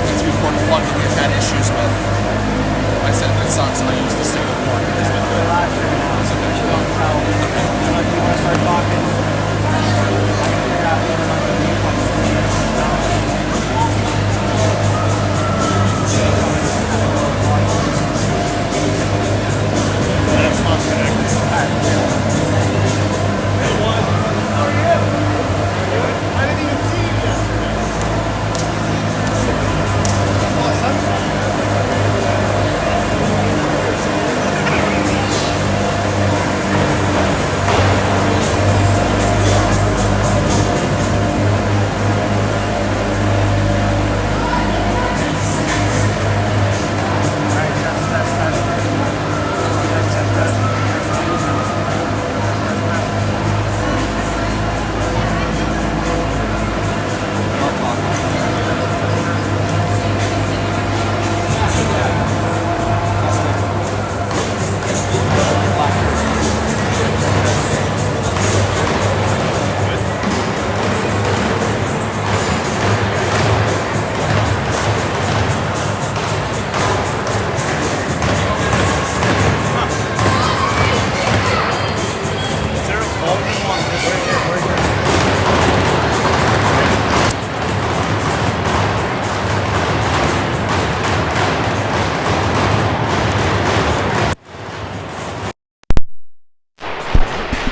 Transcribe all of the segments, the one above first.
the 2-port plug that they've had issues with. I said if it sucks, I use the single port. It's been good. It's okay. You don't tell. I don't know if you want to start talking. I can figure out whether or not the viewpoint That's not connected. How are you? I didn't even see you yesterday.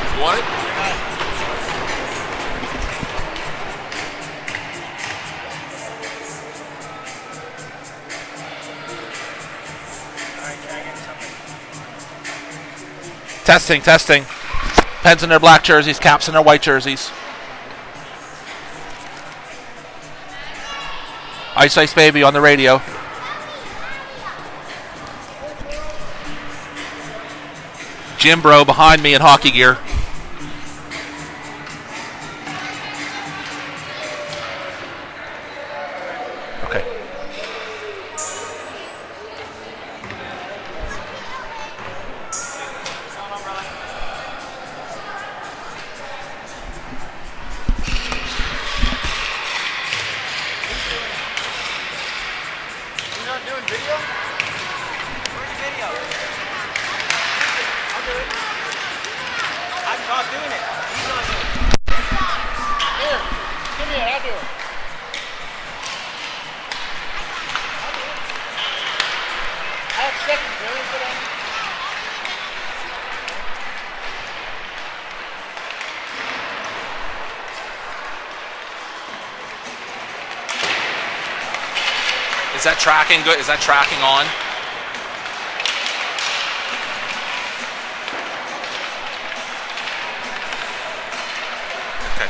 You want it? Testing, testing. Pens in their black jerseys, caps in their white jerseys. Ice Ice Baby on the radio. Jim Bro behind me in hockey gear. Okay. You're not doing video? Where's the video? I'll do it. I'm not doing it. He's not doing it. Here, give me it. I'll do it. I have seconds, really, but Is that tracking good? Is that tracking on? Okay.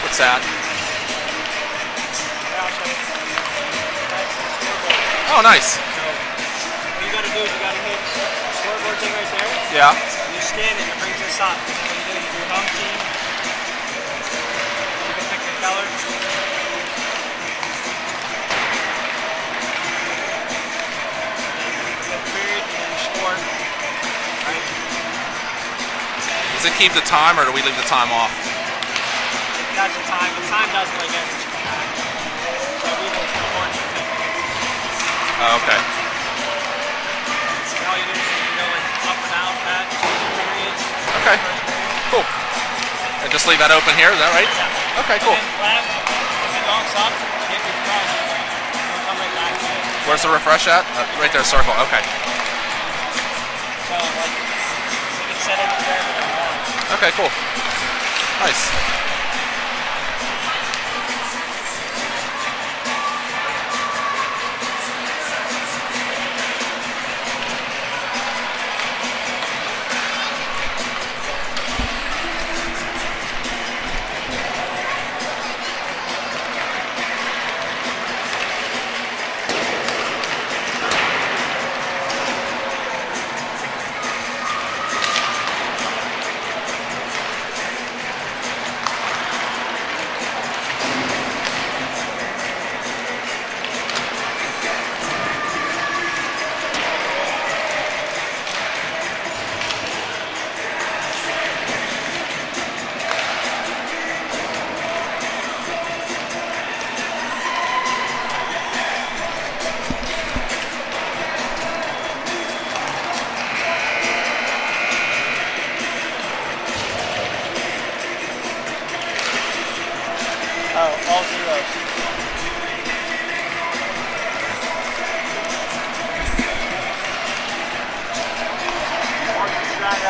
What's that? Oh, nice. So, what you gotta do is you gotta hit the scoreboard thing right there. Yeah. You scan it, it brings this up. And then what you do, you do home team. You can pick the color. The period, and then you score. Right? Does it keep the time or do we leave the time off? That's the time. The time doesn't like get you come back. So we will record the thing. Oh, okay. And all you do is you go like up and out, that, periods. Okay. Cool. And just leave that open here, is that right? Yeah. Okay, cool. And then left, if it locks up, hit refresh. It'll come right back to it. Where's the refresh at? Right there, circle. Okay. So like, you can set it wherever you want. Okay, cool. Nice.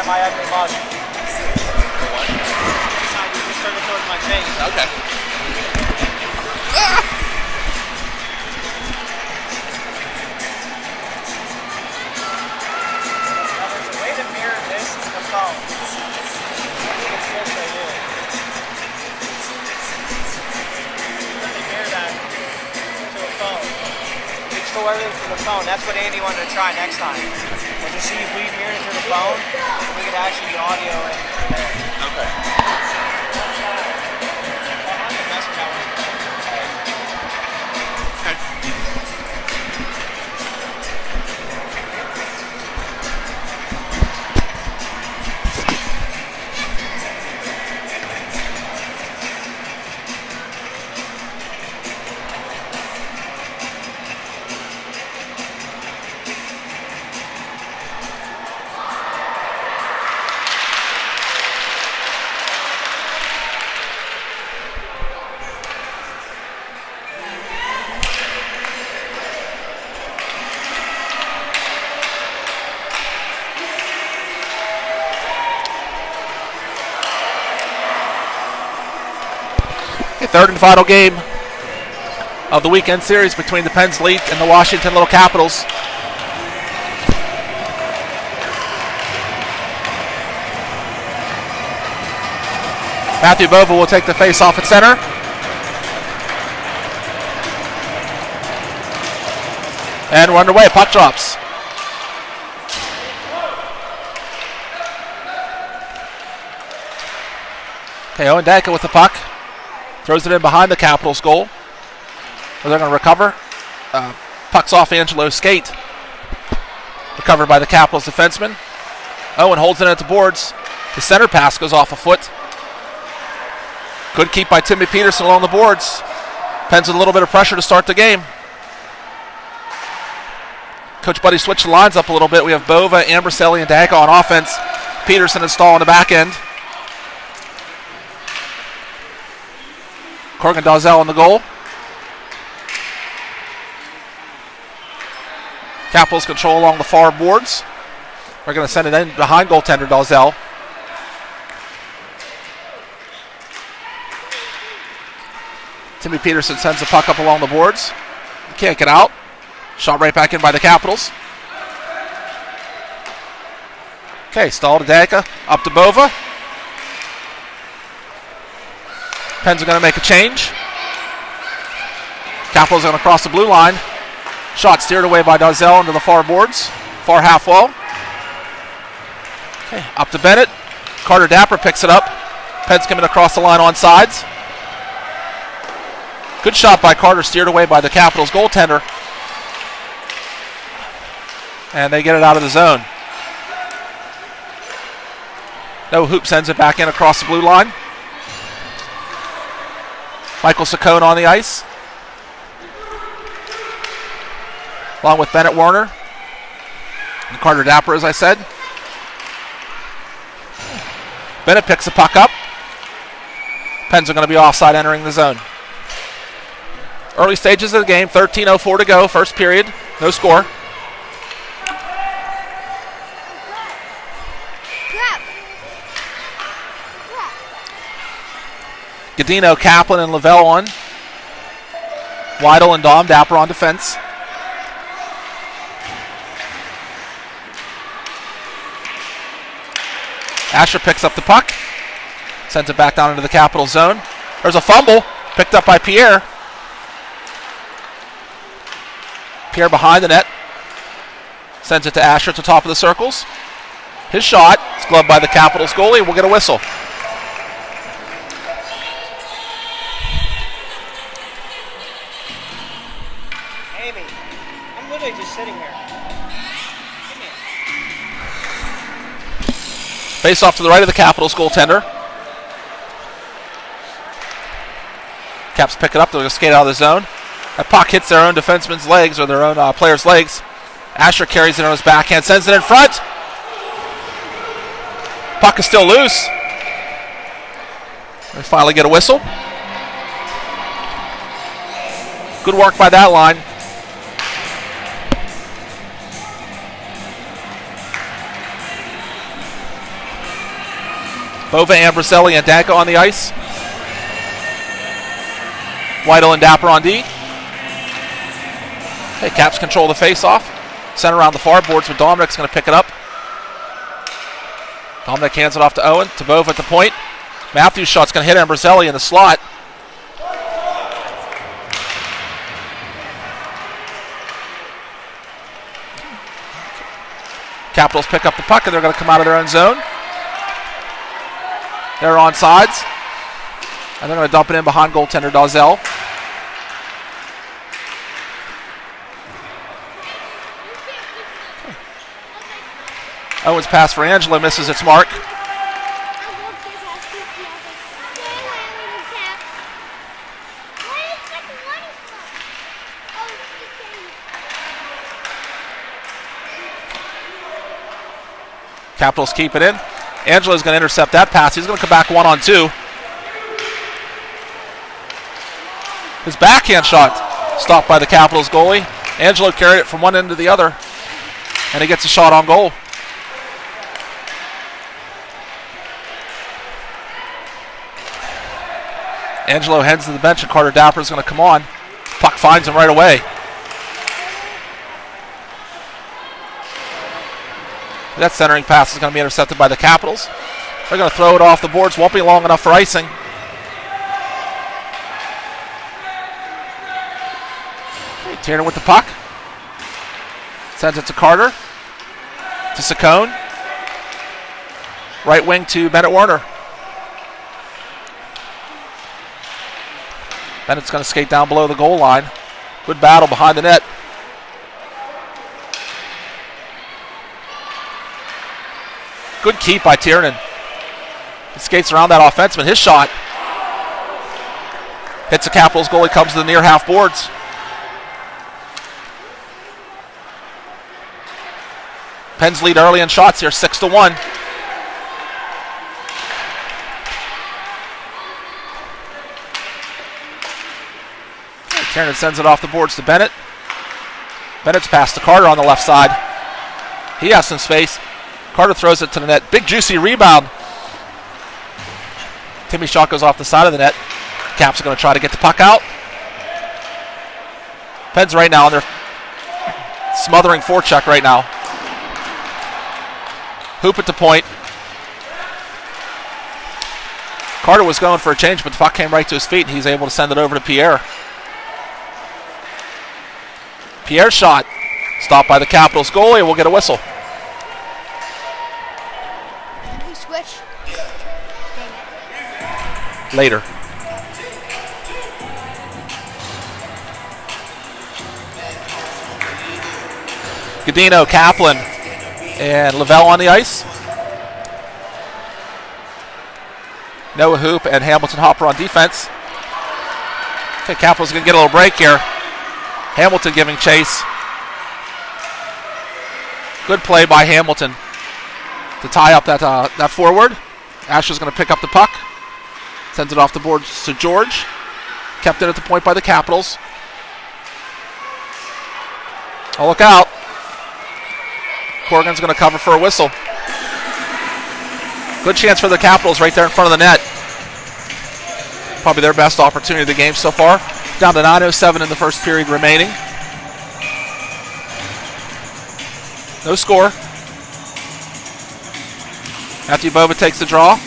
time I ugly mug. This time you just turned it towards my face. Okay. Now there's a way to mirror this to the phone. I think it's this right here. Let me mirror that to a phone. Digital everything to the phone. That's what Andy wanted to try next time. We'll just see if we mirrored it to the phone, we could actually get audio in there. Okay. Third and final game of the weekend series between the Penns Elite and the Washington Little Capitals. Matthew Bova will take the face-off at center. And we're underway. Puck drops. Okay, Owen Danka with the puck. Throws it in behind the Capitals goal. They're going to recover. Puck's off Angelo's skate. Recovered by the Capitals defenseman. Owen holds it at the boards. The center pass goes off a foot. Good keep by Timmy Peterson along the boards. Penns with a little bit of pressure to start the game. Coach Buddy switched the lines up a little bit. We have Bova, Amberselli, and Danka on offense. Peterson and Stahl on the back end. Corgan Dalzell on the goal. Capitals control along the far boards. We're going to send it in behind goaltender Dalzell. Timmy Peterson sends the puck up along the boards. He can't get out. Shot right back in by the Capitals. Okay, Stahl to Danka. Up to Bova. Penns are going to make a change. Capitals are going to cross the blue line. Shot steered away by Dalzell into the far boards. Far half wall. Okay, up to Bennett. Carter Dapper picks it up. Penns coming across the line on sides. Good shot by Carter, steered away by the Capitals goaltender. And they get it out of the zone. No Hoop sends it back in across the blue line. Michael Saccone on the ice. Along with Bennett Warner. And Carter Dapper, as I said. Bennett picks the puck up. Penns are going to be offside entering the zone. Early stages of the game, 13:04 to go, first period, no score. Godino, Kaplan, and Lavelle on. Weidel and Dom Dapper on defense. Asher picks up the puck. Sends it back down into the Capital zone. There's a fumble picked up by Pierre. Pierre behind the net. Sends it to Asher at the top of the circles. His shot is gloved by the Capitals goalie. We'll get a whistle. Amy, I'm literally just sitting here. Face off to the right of the Capitals goaltender. Caps pick it up. They're going to skate out of the zone. That puck hits their own defenseman's legs, or their own player's legs. Asher carries it on his backhand, sends it in front. Puck is still loose. We finally get a whistle. Good work by that line. Bova, Ambriselli, and Danko on the ice. Weidel and Dapper on D. Hey, Caps control the face-off. Sent around the far boards, but Dominic's going to pick it up. Dominic hands it off to Owen. To Bova at the point. Matthews' shot's going to hit Ambriselli in the slot. Capitals pick up the puck, and they're going to come out of their own zone. They're on sides. And they're going to dump it in behind goaltender Dazelle. Owen's pass for Angelo misses its mark. Capitals keep it in. Angelo's going to intercept that pass. He's going to come back 1-on-2. His backhand shot stopped by the Capitals goalie. Angelo carried it from one end to the other, and he gets a shot on goal. Angelo heads to the bench, and Carter Dapper is going to come on. Puck finds him right away. That centering pass is going to be intercepted by the Capitals. They're going to throw it off the boards. Won't be long enough for icing. Okay, Tiernan with the puck. Sends it to Carter. To Saccone. Right wing to Bennett Werner. Bennett's going to skate down below the goal line. Good battle behind the net. Good keep by Tiernan. He skates around that offenseman. His shot hits the Capitals goalie, comes to the near half boards. Pens lead early in shots here, 6-1. Tiernan sends it off the boards to Bennett. Bennett's pass to Carter on the left side. He has some space. Carter throws it to the net. Big juicy rebound. Timmy Shaw goes off the side of the net. Caps are going to try to get the puck out. Pens right now, they're smothering forecheck right now. Hoop at the point. Carter was going for a change, but the puck came right to his feet, and he's able to send it over to Pierre. Pierre's shot stopped by the Capitals goalie, and we'll get a whistle. Switch. Later. Godino, Kaplan, and Lavelle on the ice. Noah Hoop and Hamilton Hopper on defense. Okay, Kaplan's going to get a little break here. Hamilton giving chase. Good play by Hamilton to tie up that forward. Asher's going to pick up the puck. Sends it off the board to George. Kept it at the point by the Capitals. Oh, look out. Corrigan's going to cover for a whistle. Good chance for the Capitals right there in front of the net. Probably their best opportunity of the game so far. Down to 9:07 in the first period remaining. No score. Matthew Bova takes the draw.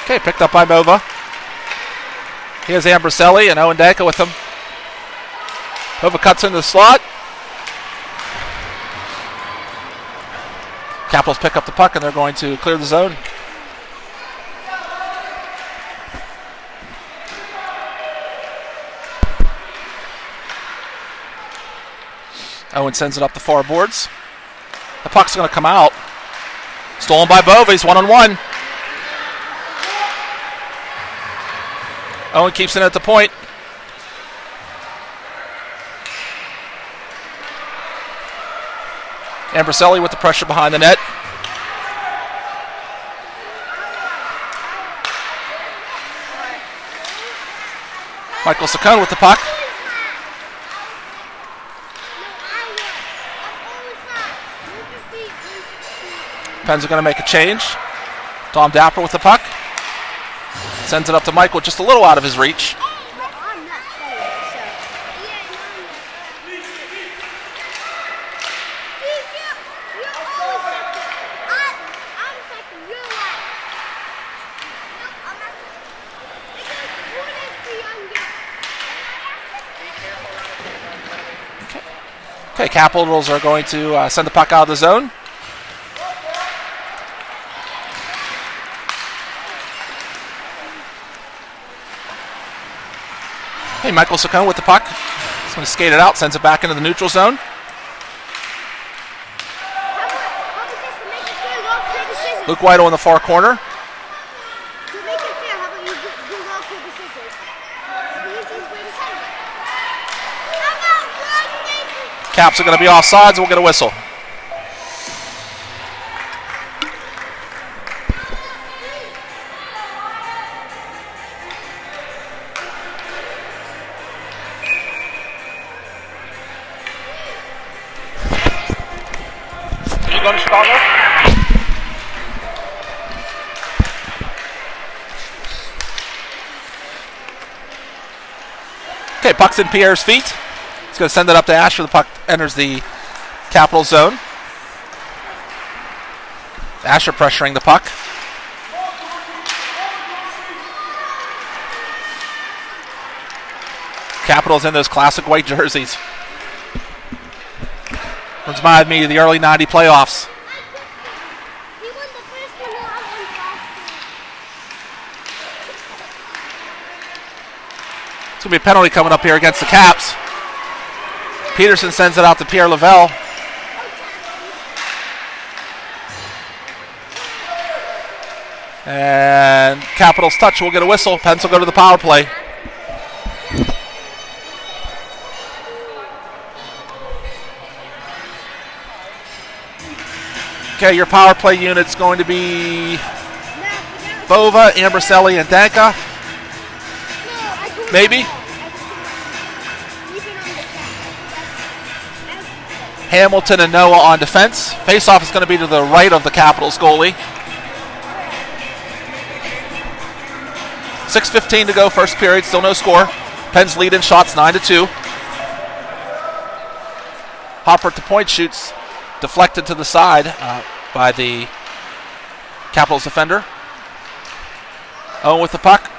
Okay, picked up by Bova. Here's Ambriselli and Owen Danko with him. Bova cuts into the slot. Capitals pick up the puck and they're going to clear the zone. Owen sends it up the far boards. The puck's going to come out. Stolen by Bova. He's 1-on-1. Owen keeps it at the point. Ambriselli with the pressure behind the net. Michael Saccone with the puck. Pens are going to make a change. Tom Dapper with the puck. Sends it up to Michael, just a little out of his reach. Okay, Capitals are going to send the puck out of the zone. Hey, Michael Saccone with the puck. He's going to skate it out, sends it back into the neutral zone. Luke Whittle in the far corner. Caps are going to be offsides. We'll get a whistle. You going to Chicago? Okay, puck's in Pierre's feet. He's going to send it up to Asher. The puck enters the Capital zone. Asher pressuring the puck. Capitals in those classic white jerseys. Reminds me of the early '90 playoffs. It's going to be a penalty coming up here against the Caps. Peterson sends it out to Pierre Lavelle. And Capitals touch. We'll get a whistle. Pens will go to the power play. Okay, your power play unit's going to be Bova, Amberselli, and Danka. Maybe. Hamilton and Noah on defense. Face-off is going to be to the right of the Capitals goalie. 6:15 to go, first period, still no score. Pens lead in shots 9-2. Hopper at the point shoots, deflected to the side by the Capitals defender. Owen with the puck.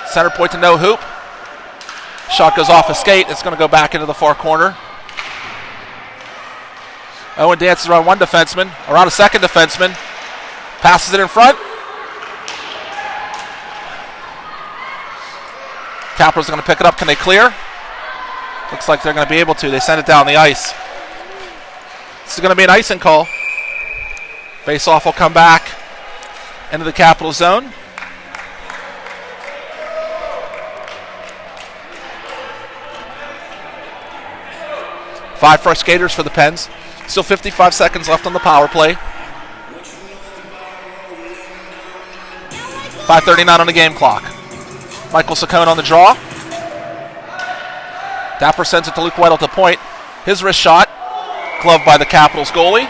Center point to no hoop. Shot goes off a skate. It's going to go back into the far corner. Owen dances around one defenseman, around a second defenseman. Passes it in front. Capitals are going to pick it up. Can they clear? Looks like they're going to be able to. They send it down the ice. This is going to be an icing call. Face-off will come back into the Capital zone. Five fresh skaters for the Pens. Still 55 seconds left on the power play. 5:39 on the game clock. Michael Saccone on the draw. Dapper sends it to Luke Whittle to point. His wrist shot. Gloved by the Capitals goalie.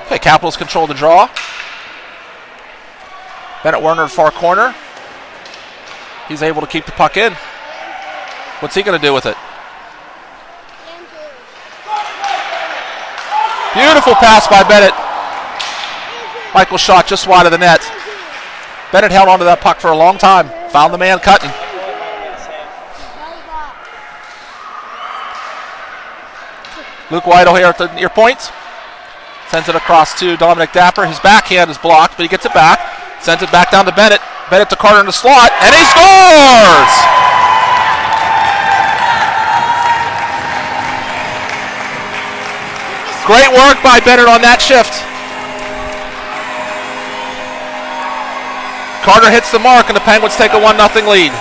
Okay, Capitals control the draw. Bennett Werner far corner. He's able to keep the puck in. What's he going to do with it? Beautiful pass by Bennett. Michael shot just wide of the net. Bennett held onto that puck for a long time. Found the man cutting. Luke Whittle here at the near point. Sends it across to Dominic Dapper. His backhand is blocked, but he gets it back. Sends it back down to Bennett. Bennett to Carter in the slot, and he scores! Great work by Bennett on that shift. Carter hits the mark, and the Penguins take a 1-0 lead.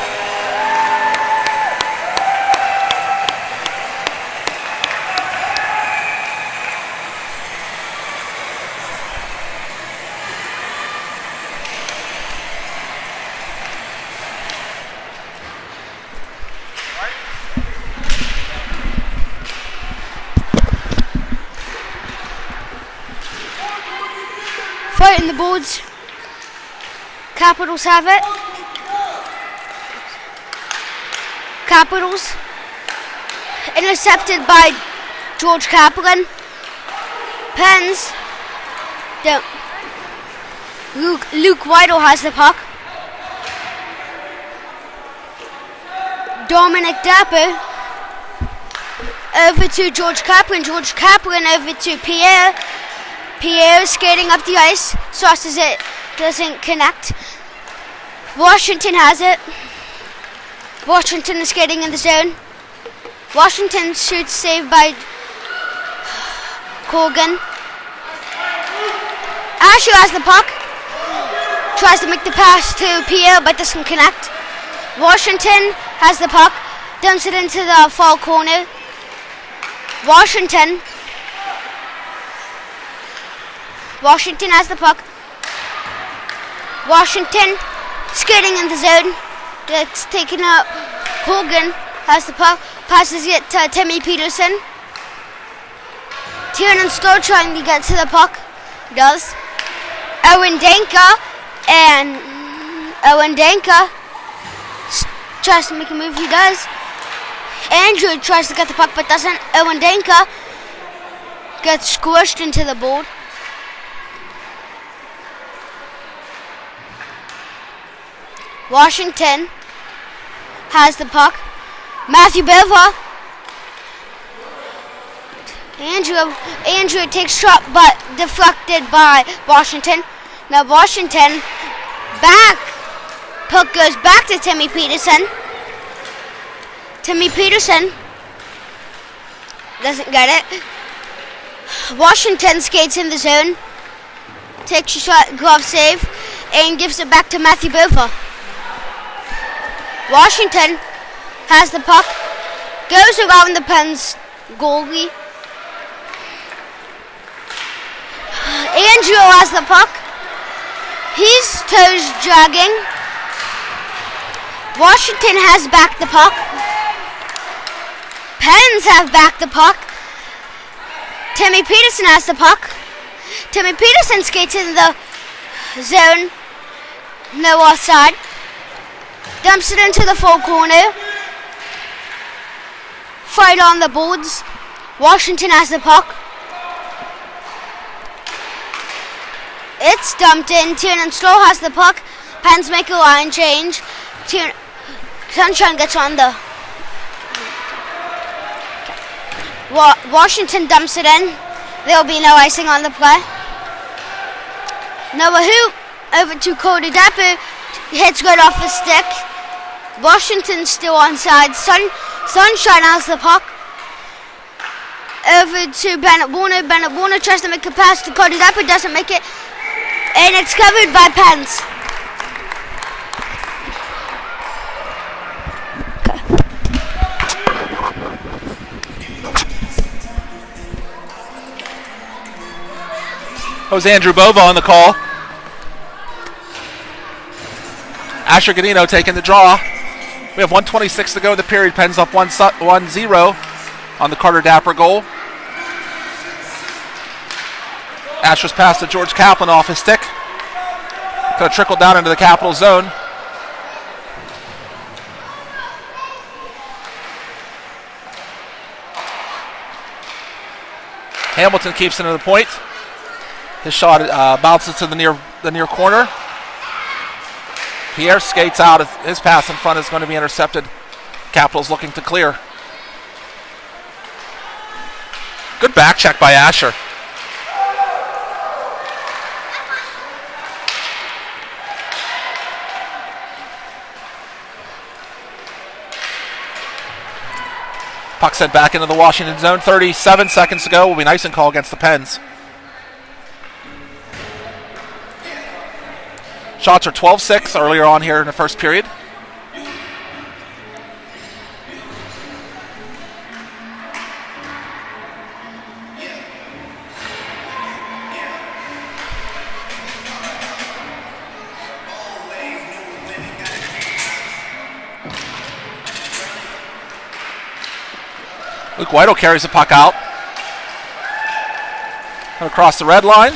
right in the boards. Capitals have it. Capitals. Intercepted by George Kaplan. Pens. Luke Whittle has the puck. Dominic Dapper over to George Kaplan. George Kaplan over to Pierre. Pierre skating up the ice. Sauces it. Doesn't connect. Washington has it. Washington is skating in the zone. Washington shoots, saved by Corgan. Asher has the puck. Tries to make the pass to Pierre but doesn't connect. Washington has the puck. Dumps it into the far corner. Washington has the puck. Washington skating in the zone. It's taken up. Corgan has the puck. Passes it to Timmy Peterson. Tiernan still trying to get to the puck. Does. Owen Danka tries to make a move. He does. Andrew tries to get the puck but doesn't. Owen Danka gets squished into the board. Washington has the puck. Matthew Belva. Andrew takes shot but deflected by Washington. Now Washington back. Puck goes back to Timmy Peterson. Timmy Peterson doesn't get it. Washington skates in the zone. Takes a shot, glove save, and gives it back to Matthew Belva. Washington has the puck, goes around the Pens goalie. Andrew has the puck. He's toes dragging. Washington has back the puck. Pens have back the puck. Timmy Peterson has the puck. Timmy Peterson skates in the zone. No offside. Dumps it into the full corner. Fight on the boards. Washington has the puck. It's dumped in. Tiernan Stoll has the puck. Pens make a line change. Sunshine gets on the... Washington dumps it in. There'll be no icing on the play. Noah Hoop over to Cody Dapper. Hits good off the stick. Washington's still onside. Sunshine has the puck. Over to Bennett Warner. Bennett Warner tries to make a pass to Cody Dapper. Doesn't make it. And it's covered by Pens. That was Andrew Bova on the call. Asher Godino taking the draw. We have 1:26 to go in the period. Pens up 1-0 on the Carter Dapper goal. Asher's pass to George Kaplan off his stick. Could have trickled down into the Capital zone. Hamilton keeps it to the point. His shot bounces to the near corner. Pierre skates out. His pass in front is going to be intercepted. Capitals looking to clear. Good back check by Asher. Puck sent back into the Washington zone. 37 seconds to go. Will be nice and call against the Pens. Shots are 12-6 earlier on here in the first period. Luke Whittle carries the puck out. And across the red line.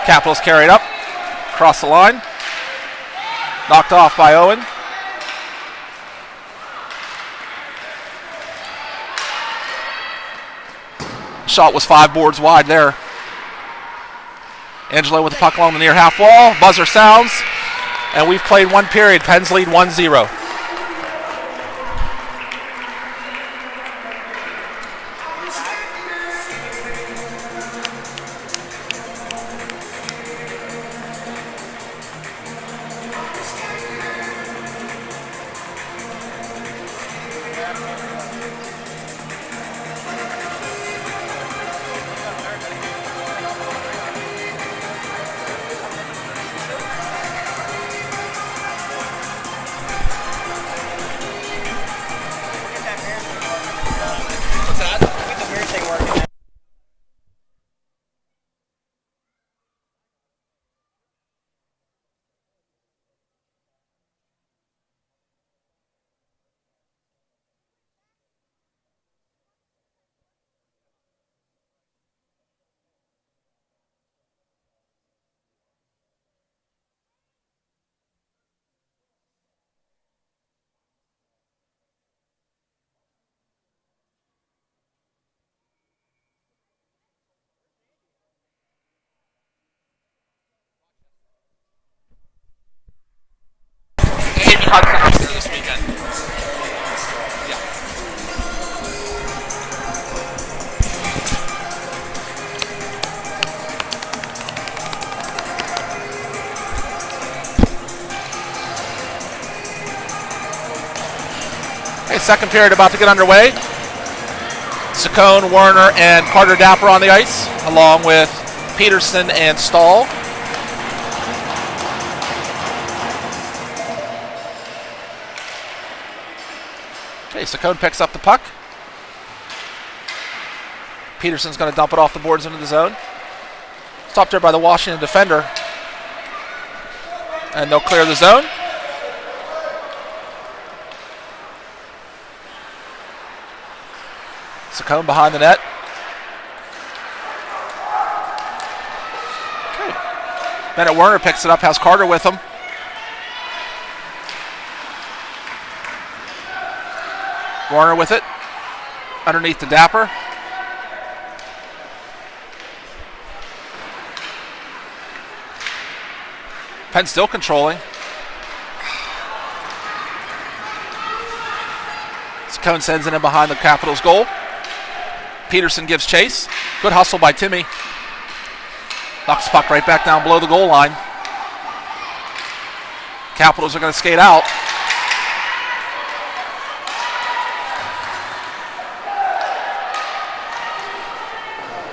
Capitals carried up. Across the line. Knocked off by Owen. Shot was 5 boards wide there. Angelo with the puck along the near half wall. Buzzer sounds. And we've played 1 period. Pens lead 1-0. Get the mirror thing working. Amy Hudson this weekend. Yeah. Okay, second period about to get underway. Saccone, Werner, and Carter Dapper on the ice, along with Peterson and Stahl. Okay, Saccone picks up the puck. Peterson's going to dump it off the boards into the zone. Stopped there by the Washington defender. And they'll clear the zone. Saccone behind the net. Okay. Bennett Werner picks it up, has Carter with him. Warner with it, underneath the Dapper. Penn still controlling. Saccone sends it in behind the Capitals goal. Peterson gives chase. Good hustle by Timmy. Knocks the puck right back down below the goal line. Capitals are going to skate out.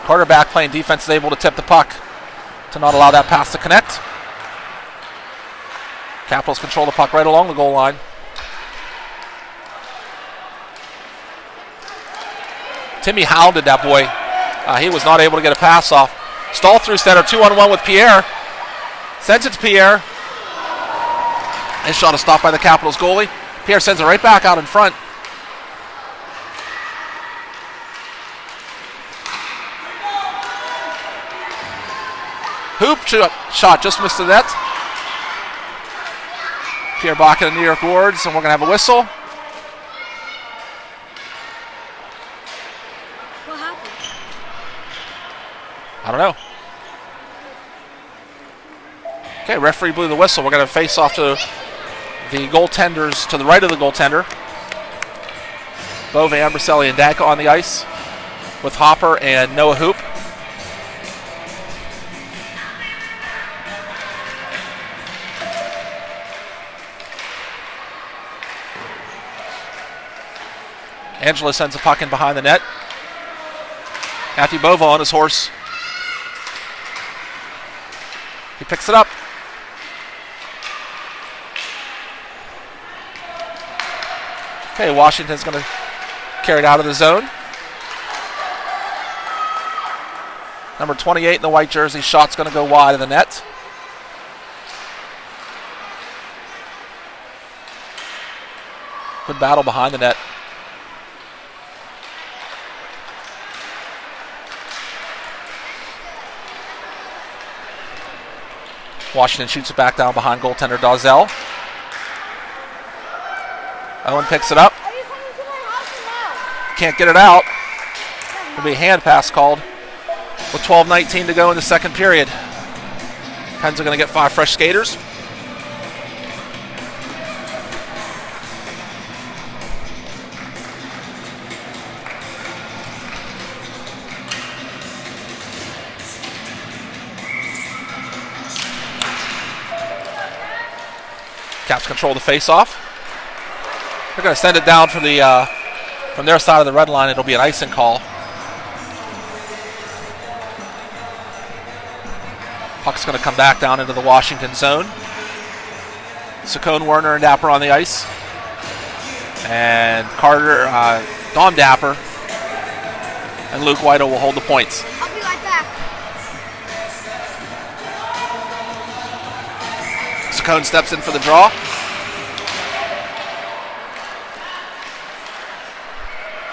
Quarterback playing defense is able to tip the puck to not allow that pass to connect. Capitals control the puck right along the goal line. Timmy hounded that boy. He was not able to get a pass off. Stahl through center, 2-on-1 with Pierre. Sends it to Pierre. His shot is stopped by the Capitals goalie. Pierre sends it right back out in front. Hoop shot just missed the net. Pierre Bach in the New York Wards, and we're going to have a whistle. What happened? I don't know. Okay, referee blew the whistle. We're going to face off to the goaltenders to the right of the goaltender. Bove, Ambriselli, and Danka on the ice with Hopper and Noah Hoop. Angelo sends a puck in behind the net. Matthew Bova on his horse. He picks it up. Okay, Washington's going to carry it out of the zone. Number 28 in the white jersey, shot's going to go wide of the net. Good battle behind the net. Washington shoots it back down behind goaltender Dawzell. Owen picks it up. Are you coming to my house or no? Can't get it out. There'll be a hand pass called with 12:19 to go in the second period. Pens are going to get 5 fresh skaters. Caps control the face-off. They're going to send it down for the from their side of the red line. It'll be an icing call. Puck's going to come back down into the Washington zone. Saccone, Werner, and Dapper on the ice. And Carter, Dom Dapper, and Luke Whittle will hold the points. I'll be right back. Saccone steps in for the draw.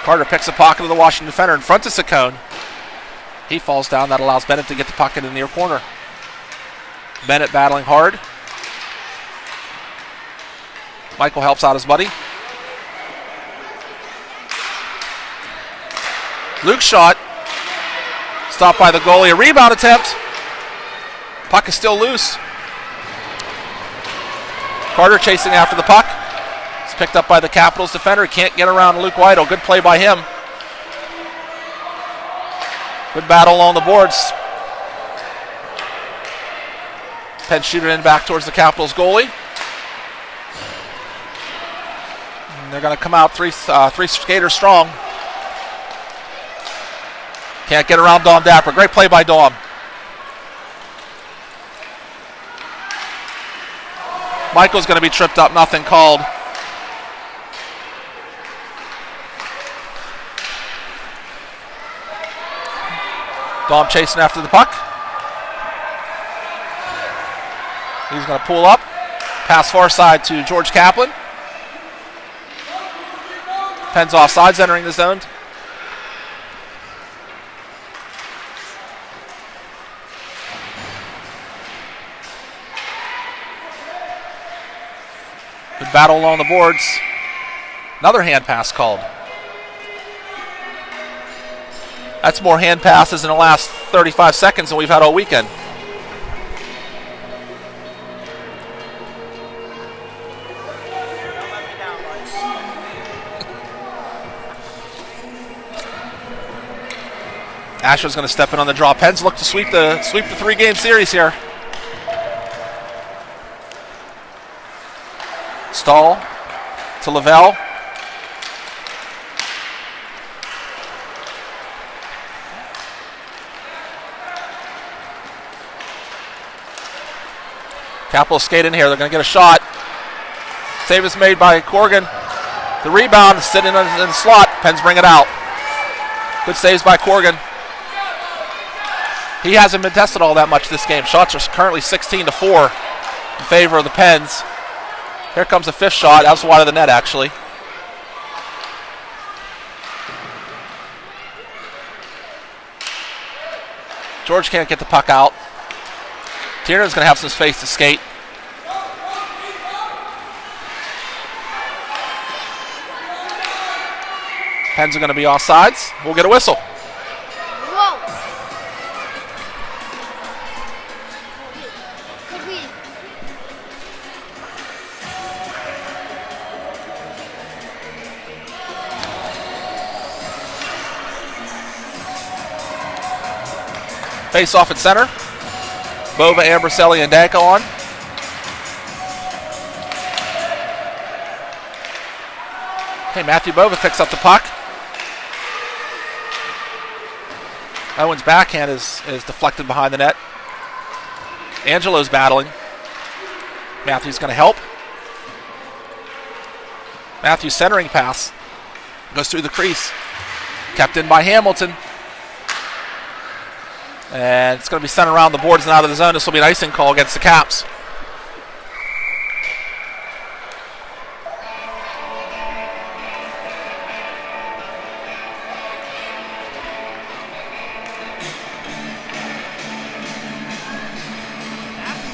Carter picks a pocket of the Washington defender in front of Saccone. He falls down. That allows Bennett to get the puck in the near corner. Bennett battling hard. Michael helps out his buddy. Luke's shot. Stopped by the goalie. A rebound attempt. Puck is still loose. Carter chasing after the puck. It's picked up by the Capitals defender. He can't get around Luke Whittle. Good play by him. Good battle along the boards. Penn shoot it in back towards the Capitals goalie. And they're going to come out three skaters strong. Can't get around Dom Dapper. Great play by Dom. Michael's going to be tripped up. Nothing called. Dom chasing after the puck. He's going to pull up. Pass far side to George Kaplan. Penn's offsides entering the zone. Good battle along the boards. Another hand pass called. That's more hand passes in the last 35 seconds than we've had all weekend. Don't let me down, boys. Asher's going to step in on the draw. Pens look to sweep the 3-game series here. Stahl to Lavelle. Capitals skate in here. They're going to get a shot. Save is made by Corrigan. The rebound is sitting in the slot. Pens bring it out. Good saves by Corrigan. He hasn't been tested all that much this game. Shots are currently 16-4 in favor of the Pens. Here comes the 5th shot. That was wide of the net, actually. George can't get the puck out. Tiernan's going to have some space to skate. Pens are going to be offsides. We'll get a whistle. Whoa. Could we? Face off at center. Bova, Amberselli, and Danko on. Okay, Matthew Bova picks up the puck. Owen's backhand is deflected behind the net. Angelo's battling. Matthew's going to help. Matthew's centering pass goes through the crease. Kept in by Hamilton. And it's going to be sent around the boards and out of the zone. This will be an icing call against the Caps.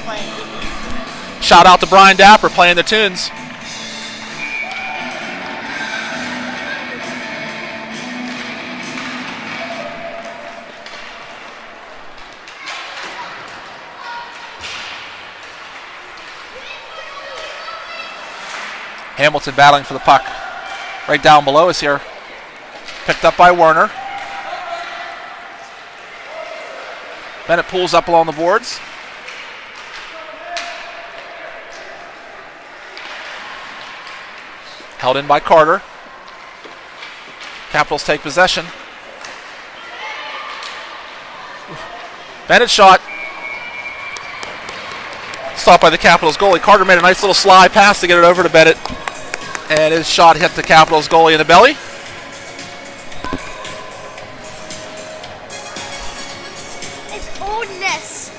playing. Shout out to Brian Dapper playing the tunes. Hamilton battling for the puck. Right down below us here. Picked up by Werner. Bennett pulls up along the boards. Held in by Carter. Capitals take possession. Bennett shot. Stopped by the Capitals goalie. Carter made a nice little slide pass to get it over to Bennett. And his shot hit the Capitals goalie in the belly. It's oldness.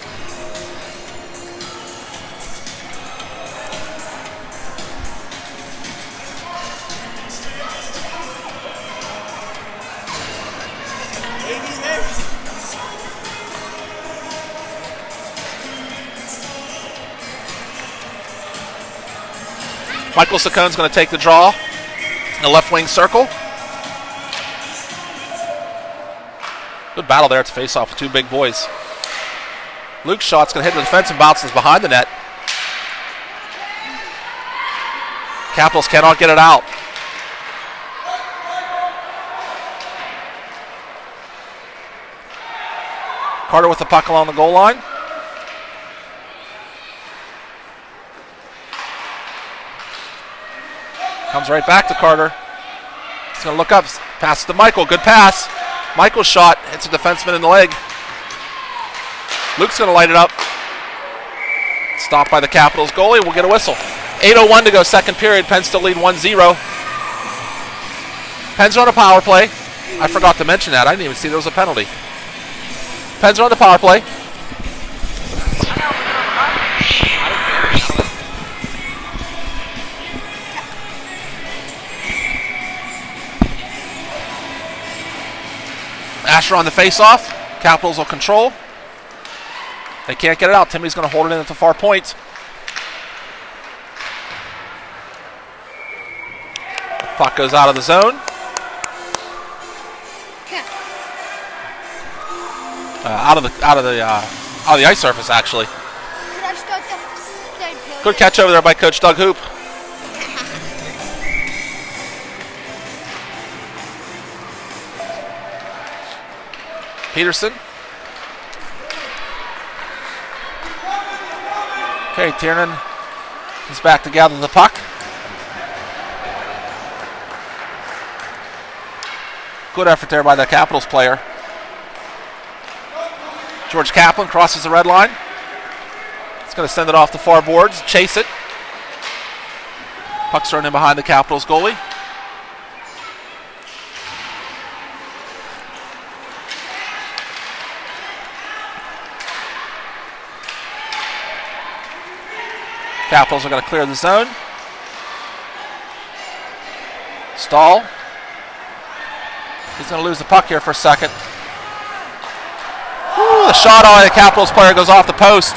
Michael Saccone's going to take the draw in the left wing circle. Good battle there at the face-off with two big boys. Luke's shot's going to hit the defense and bounces behind the net. Capitals cannot get it out. Carter with the puck along the goal line. Comes right back to Carter. He's going to look up. Passes to Michael. Good pass. Michael's shot hits a defenseman in the leg. Luke's going to light it up. Stopped by the Capitals goalie. We'll get a whistle. 8:01 to go, second period. Penn still lead 1-0. Pens are on a power play. I forgot to mention that. I didn't even see there was a penalty. Pens are on the power play. Asher on the face-off. Capitals will control. They can't get it out. Timmy's going to hold it in at the far point. Puck goes out of the zone. Out of the ice surface, actually. Could I start the third period? Good catch over there by Coach Doug Hoop. Peterson. Okay, Tiernan is back to gather the puck. Good effort there by the Capitals player. George Kaplan crosses the red line. He's going to send it off the far boards, chase it. Puck's thrown in behind the Capitals goalie. Capitals are going to clear the zone. Stahl. He's going to lose the puck here for a second. Ooh, the shot on the Capitals player goes off the post.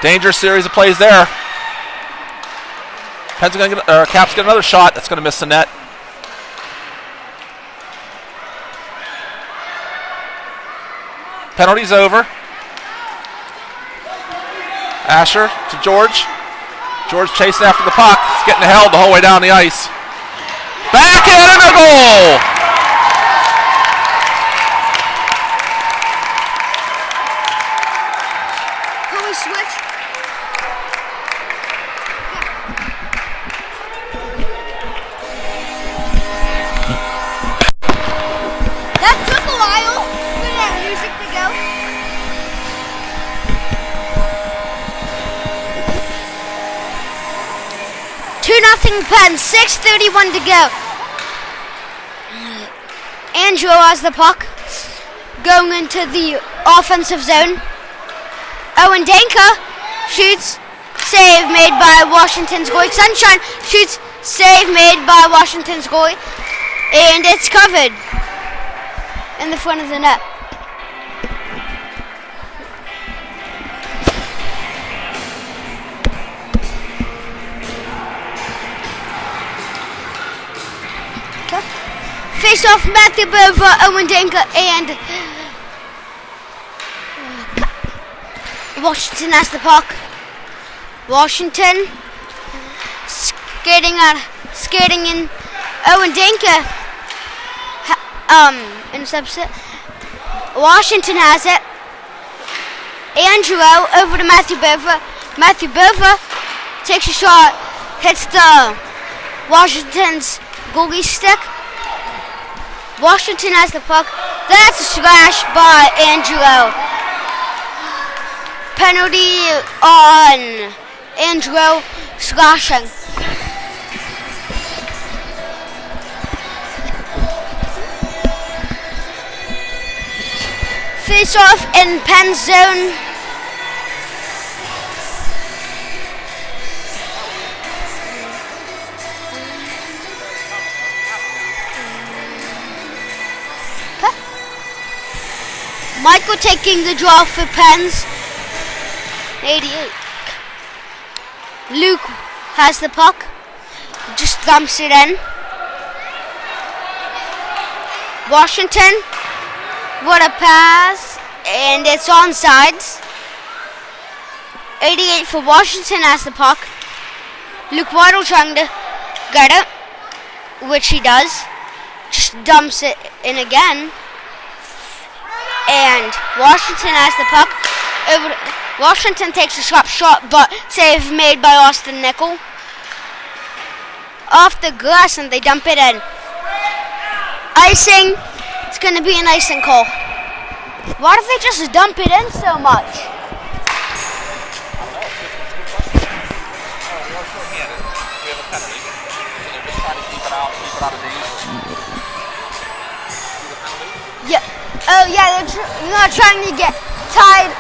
Dangerous series of plays there. Caps get another shot. That's going to miss the net. Penalty's over. Asher to George. George chasing after the puck. He's getting held the whole way down the ice. Backhand and a goal! Can we switch? That took a while for that music to go. 2-0 Penn, 6:31 to go. Andrew has the puck going into the offensive zone. Owen Danka shoots, save made by Washington's goalie. Sunshine shoots, save made by Washington's goalie, and it's covered in the front of the net. Face off Matthew Bova, Owen Dinker, and Washington has the puck. Washington skating in. Owen Dinker intercepts it. Washington has it. Angelo over to Matthew Bova. Matthew Bova takes a shot, hits the Washington's goalie stick. Washington has the puck. That's a slash by Angelo. Penalty on Angelo slashing. Face off in Penn zone. Michael taking the draw for Pens. 88. Luke has the puck. Just dumps it in. Washington. What a pass. And it's onside. 88 for Washington has the puck. Luke Waddle trying to get it, which he does. Just dumps it in again. And Washington has the puck. Washington takes a sharp shot, but save made by Austin Nickel. Off the glass, and they dump it in. Icing. It's going to be an icing call. Why do they just dump it in so much? Yeah. Oh yeah, they're not trying to get tied,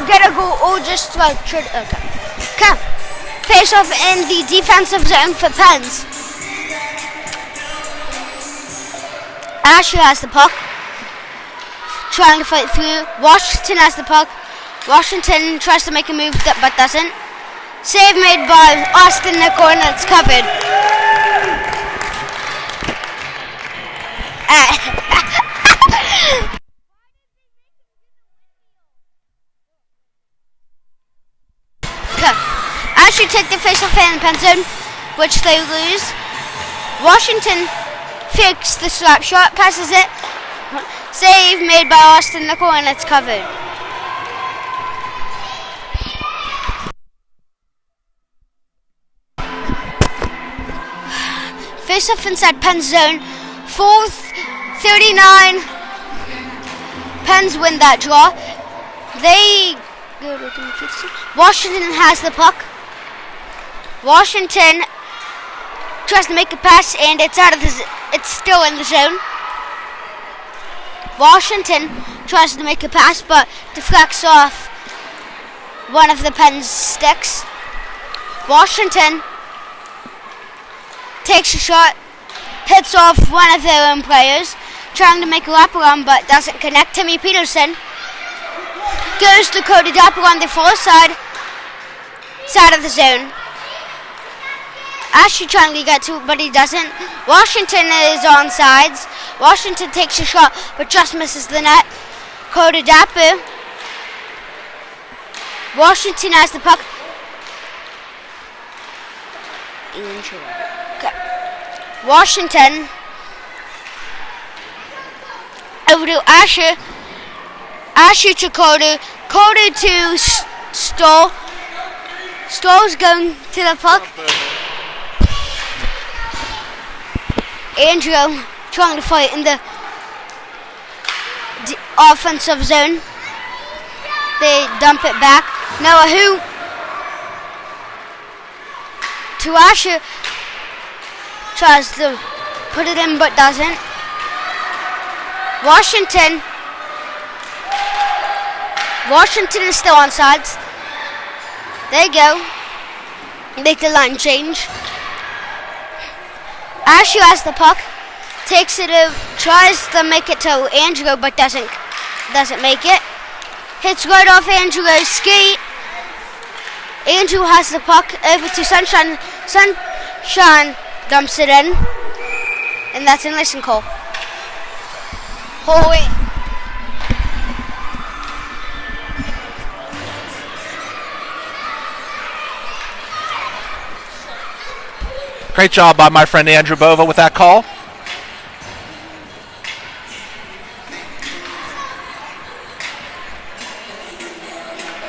get a goal, or just like okay. Face off in the defensive zone for Pens. Asher has the puck, trying to fight through. Washington has the puck. Washington tries to make a move but doesn't. Save made by Austin Nickel, and it's covered. Asher take the face-off in the pen zone, which they lose. Washington fakes the slap shot, passes it. Save made by Austin Nickel, and it's covered. Face off inside Penn's zone. 4:39. Pens win that draw. They go to Washington has the puck. Washington tries to make a pass, and it's out of the. It's still in the zone. Washington tries to make a pass, but deflects off one of the Pens' sticks. Washington takes a shot, hits off one of their own players, trying to make a wraparound, but doesn't connect. Timmy Peterson goes to Cody Dapper on the far side of the zone. Ashley trying to get to it, but he doesn't. Washington is on sides. Washington takes a shot, but just misses the net. Cody Dapper. Washington has the puck. Okay. Washington over to Asher. Asher to Cody. Cody to Stoll. Stoll's going to the puck. Andrew trying to fight in the offensive zone. They dump it back. Noah Who to Asher. Tries to put it in but doesn't. Washington is still on sides. There you go. Make the line change. Asher has the puck. Takes it over, tries to make it to Angelo but doesn't make it. Hits right off Angelo's skate. Angelo has the puck over to Sunshine. Sunshine dumps it in. And that's an icing call. Holy. Great job by my friend Andrew Bova with that call.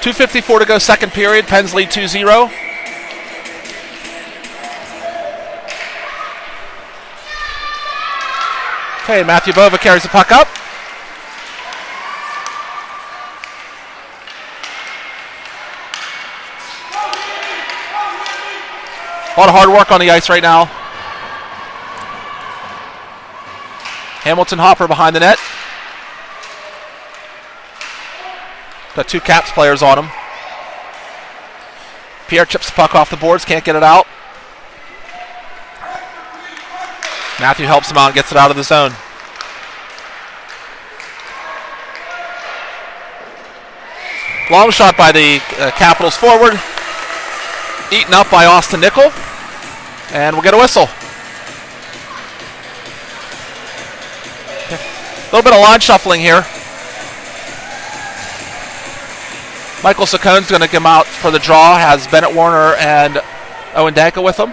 .254 to go, second period. Pens lead 2-0. Okay, Matthew Bova carries the puck up. A lot of hard work on the ice right now. Hamilton Hopper behind the net. Got two Caps players on him. Pierre chips the puck off the boards, can't get it out. Matthew helps him out and gets it out of the zone. Long shot by the Capitals forward. Eaten up by Austin Nickel. And we'll get a whistle. A little bit of line shuffling here. Michael Saccone's going to come out for the draw. Has Bennett Warner and Owen Danka with him.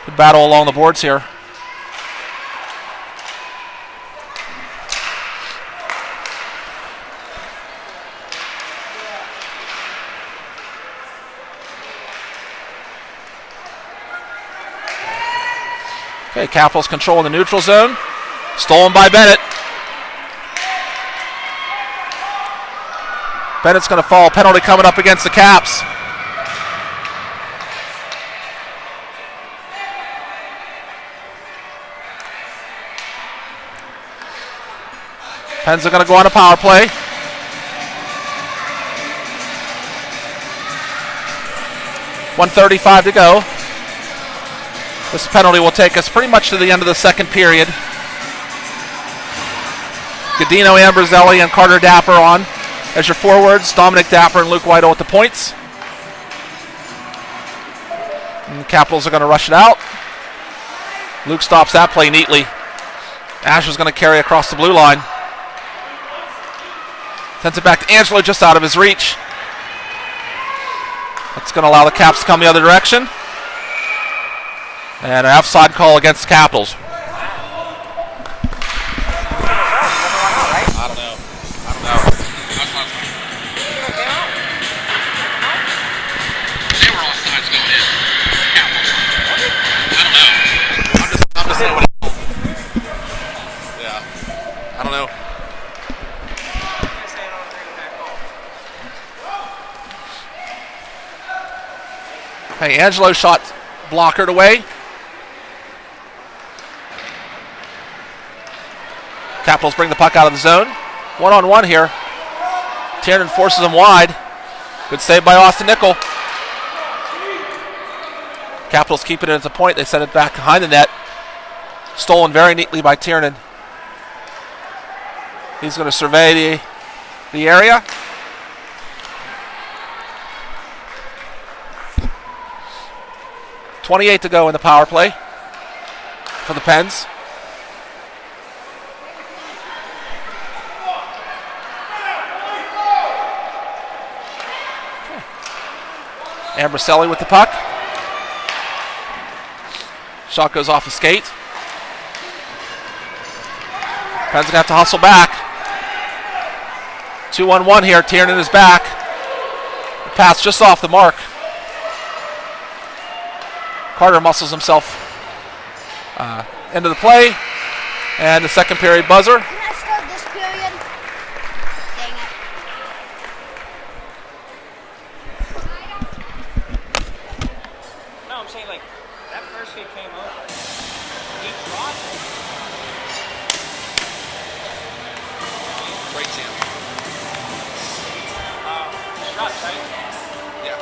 Good battle along the boards here. Okay, Capitals control in the neutral zone. Stolen by Bennett. Bennett's going to fall. Penalty coming up against the Caps. Pens are going to go on a power play. .135 to go. This penalty will take us pretty much to the end of the second period. Godino, Amberzelli, and Carter Dapper on as your forwards. Dominic Dapper and Luke Whitehall at the points. And the Capitals are going to rush it out. Luke stops that play neatly. Asher's going to carry across the blue line. Sends it back to Angelo just out of his reach. That's going to allow the Caps to come the other direction. And an offside call against the Capitals. I don't know. They were offsides going in. Capitals. I don't know. I'm just saying what it is. Yeah. I don't know. Hey, Angelo shot blockered away. Capitals bring the puck out of the zone. One-on-one here. Tiernan forces him wide. Good save by Austin Nickel. Capitals keep it at the point. They send it back behind the net. Stolen very neatly by Tiernan. He's going to survey the area. .28 to go in the power play for the Pens. Amberselli with the puck. Shot goes off the skate. Pens are going to have to hustle back. 2-on-1 here. Tiernan is back. The pass just off the mark. Carter muscles himself into the play. And the second period buzzer. Can I start this period? Dang it. No, I'm saying like that first hit came over. He dropped it. Great jam. Shots, right? Yeah.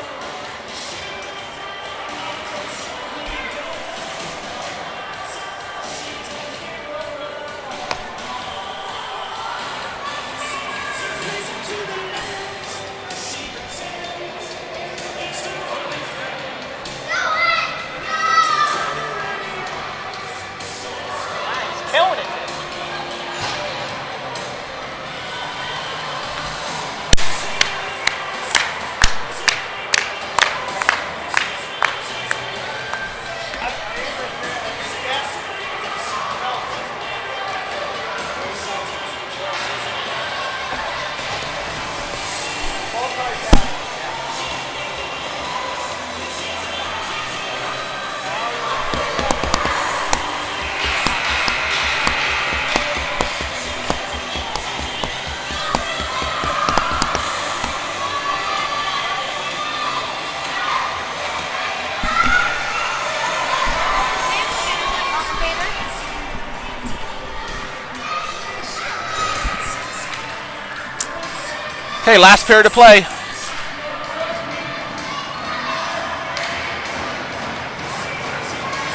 Okay, last period to play.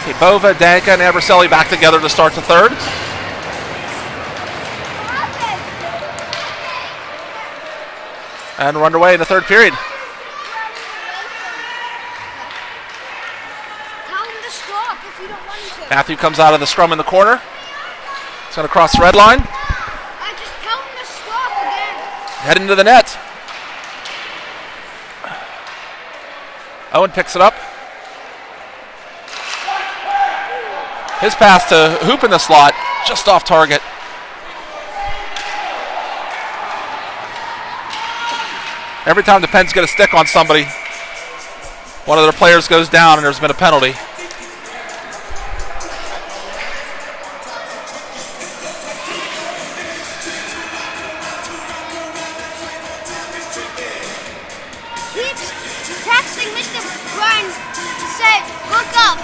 Okay, Bova, Danka, and Aberselli back together to start the third. And we're underway in the third period. Tell him to stop if you don't want him to. Matthew comes out of the scrum in the corner. He's going to cross the red line. Just tell him to stop again. Head into the net. Owen picks it up. His pass to Hoop in the slot, just off target. Every time the Pens get a stick on somebody, one of their players goes down and there's been a penalty. Keeps texting Mr. Burns, say, hook up.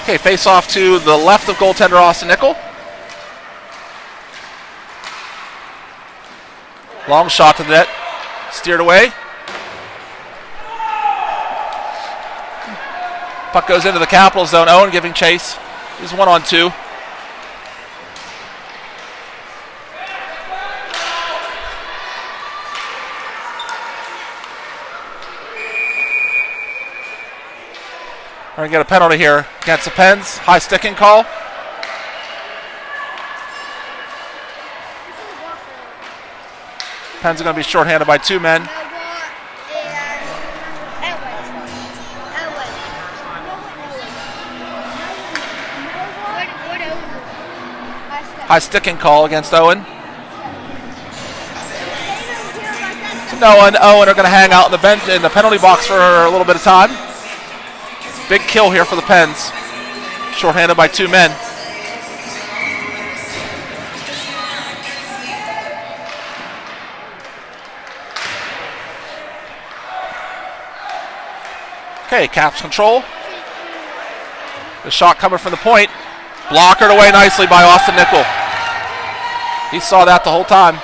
Okay, face off to the left of goaltender Austin Nickel. Long shot to the net, steered away. Puck goes into the Capital zone. Owen giving chase. He's 1-on-2. We're going to get a penalty here against the Pens. High sticking call. Pens are going to be shorthanded by 2 men. High sticking call against Owen. So Noah and Owen are going to hang out in the bench in the penalty box for a little bit of time. Big kill here for the Pens. Shorthanded by 2 men. Okay, Caps control. The shot coming from the point. Blockered away nicely by Austin Nickel. He saw that the whole time.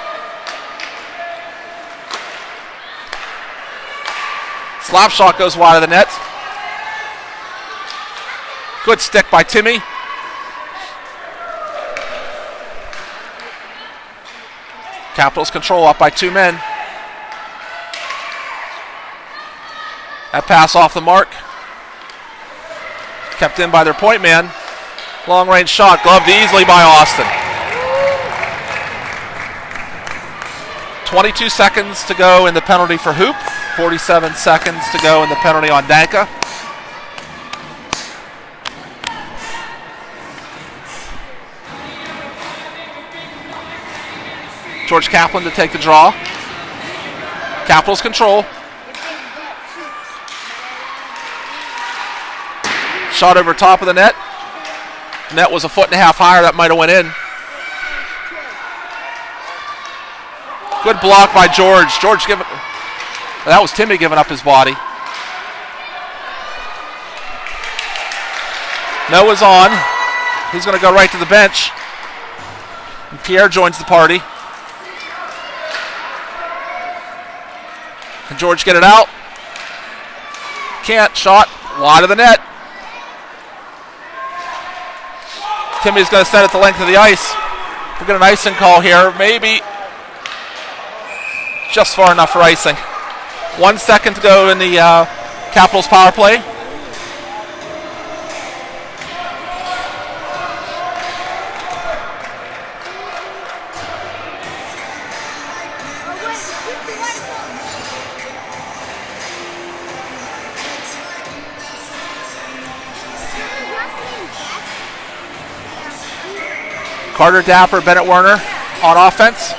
Slap shot goes wide of the net. Good stick by Timmy. Capitals control up by 2 men. That pass off the mark. Kept in by their point man. Long range shot, gloved easily by Austin. 22 seconds to go in the penalty for Hoop. 47 seconds to go in the penalty on Danka. George Kaplan to take the draw. Capitals control. Shot over top of the net. Net was a 1.5 feet higher. That might have went in. Good block by George. That was Timmy giving up his body. Noah's on. He's going to go right to the bench. And Pierre joins the party. Can George get it out? Can't. Shot wide of the net. Timmy's going to send it the length of the ice. We'll get an icing call here. Maybe just far enough for icing. 1 second to go in the Capitals power play. Carter Dapper, Bennett Werner on offense.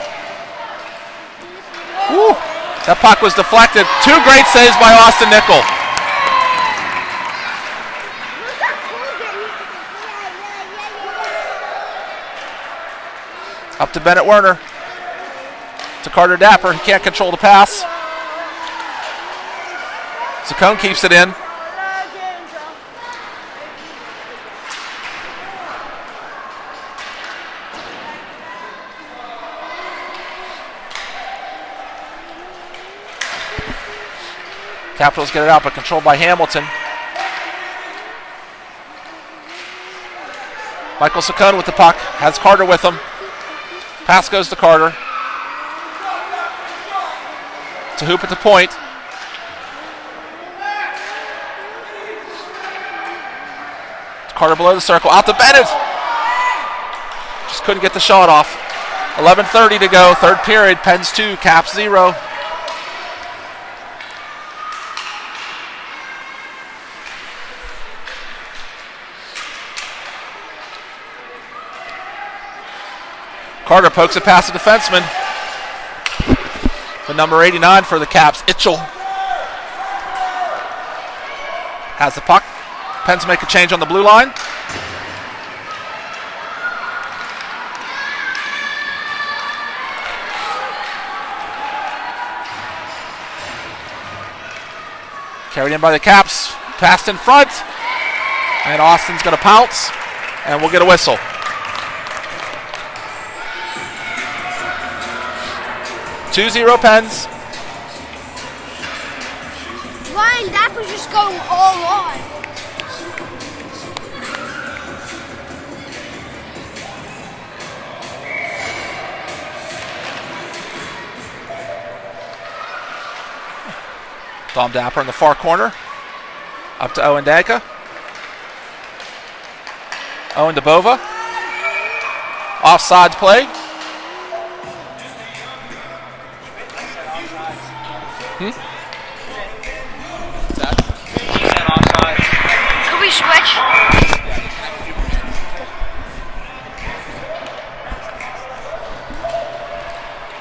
Woo. That puck was deflected. 2 great saves by Austin Nickel. Up to Bennett Werner. To Carter Dapper. He can't control the pass. Saccone keeps it in. Capitals get it out, but controlled by Hamilton. Michael Saccone with the puck. Has Carter with him. Pass goes to Carter. To Hoop at the point. Carter below the circle. Out to Bennett. Just couldn't get the shot off. 11:30 to go. Third period. Pens 2. Caps 0. Carter pokes it past the defenseman. The number 89 for the Caps, Itchell, has the puck. Pens make a change on the blue line. Carried in by the Caps. Passed in front. And Austin's going to pounce. And we'll get a whistle. Two-0 Pens. Ryan, that was just going all on. Dom Dapper in the far corner. Up to Owen Danka. Owen to Bova. Offsides play. Could we switch?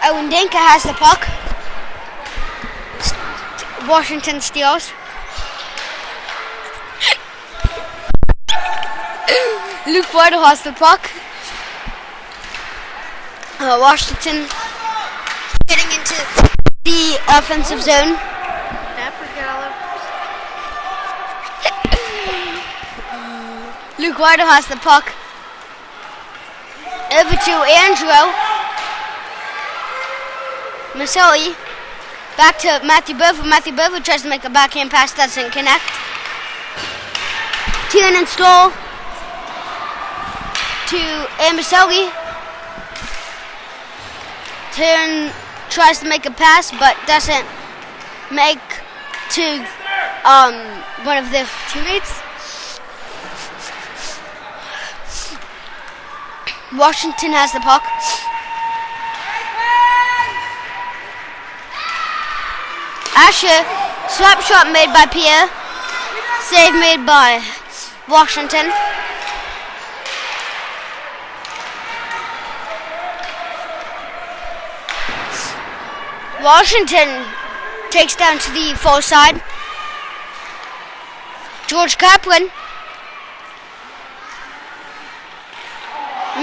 Owen Danka has the puck. Washington steals. Luke Weidel has the puck. Washington getting into the offensive zone. Luke Weidel has the puck. Over to Angelo. Maselli. Back to Matthew Bova. Matthew Bova tries to make a backhand pass, doesn't connect. Tiernan Stoll to Maselli. Tiernan tries to make a pass, but doesn't make to one of the teammates. Washington has the puck. Asher, slap shot made by Pierre. Save made by Washington. Washington takes down to the far side. George Kaplan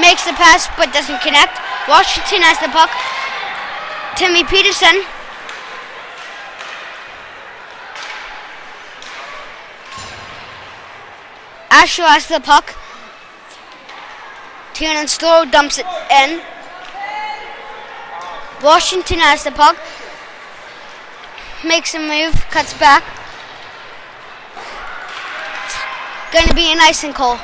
makes the pass but doesn't connect. Washington has the puck. Timmy Peterson. Asher has the puck. Tiernan Stoll dumps it in. Washington has the puck. Makes a move, cuts back. Gonna be an icing call.